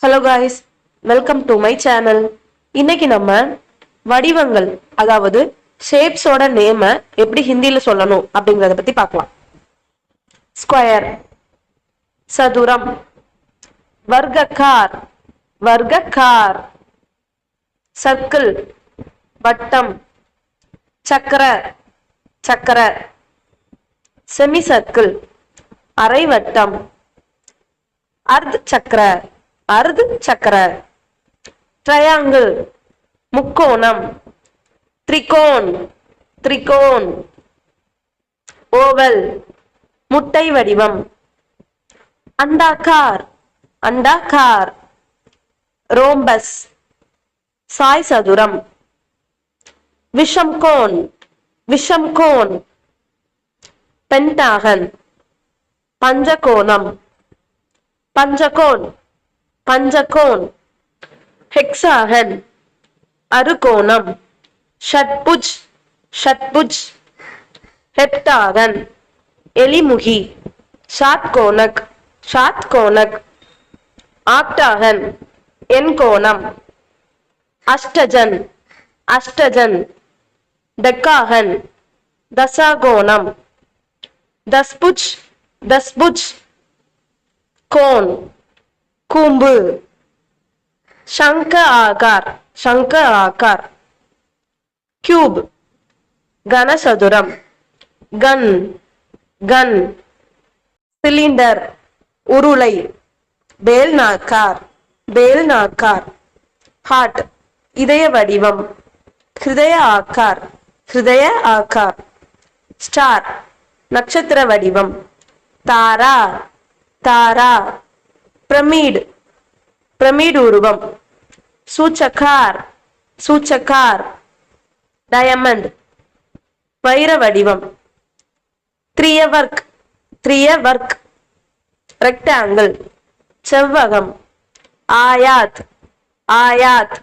Hello guys, welcome to my channel. இன்னைக்கு நம்ம வடிவங்கள், அதாவது ஷேப்ஸோட நேம எப்படி ஹிந்தியில சொல்லணும் அப்படிங்கறத பத்தி பார்க்கலாம். ஸ்கொயர், சதுரம், வர்க்கக்கார், வர்க்கக்கார், சர்க்கிள், வட்டம், சக்கர, சக்கர, செமி சர்க்கிள், அரை வட்டம், அர்த் சக்கர, அர்த் சக்கர, ட்ரையாங்கிள், முக்கோணம், திரிகோன், திரிகோன், ஓவல், முட்டை வடிவம், அண்டாக்கார், அண்டாக்கார், ரோம்பஸ், சாய் சதுரம், விஷம்கோன், விஷம்கோன், பென்டாகன், பஞ்சகோணம், பஞ்சகோன், பஞ்சகோன், ஹெக்ஸாகன், அறுகோணம், ஷட்புஜ், ஷட்புஜ், ஹெப்டாகன், எலிமுகி, ஷாட்கோணக், ஷாட்கோணக், ஆக்டாகன், எண்கோணம், அஷ்டஜன், அஷ்டஜன், டெக்காகன், தசாகோணம், தஸ்புஜ், தஸ்புஜ், கோன், கூம்பு, சங்க ஆகார், சங்க ஆகார், கியூப், கனசதுரம், கன், கன், சிலிண்டர், உருளை, பேல்நாக்கார், பேல்நாக்கார், ஹார்ட், இதய வடிவம், ஹிருதய ஆக்கார், ஹிருதய ஆக்கார், ஸ்டார், நட்சத்திர வடிவம், தாரா, தாரா, பிரமிட், பிரமிட் உருவம், சூச்சக்கார், சூச்சக்கார், டயமண்ட், வைர வடிவம், த்ரியவர்க், த்ரியவர்க், ரெக்டாங்கிள், செவ்வகம், ஆயாத், ஆயாத்,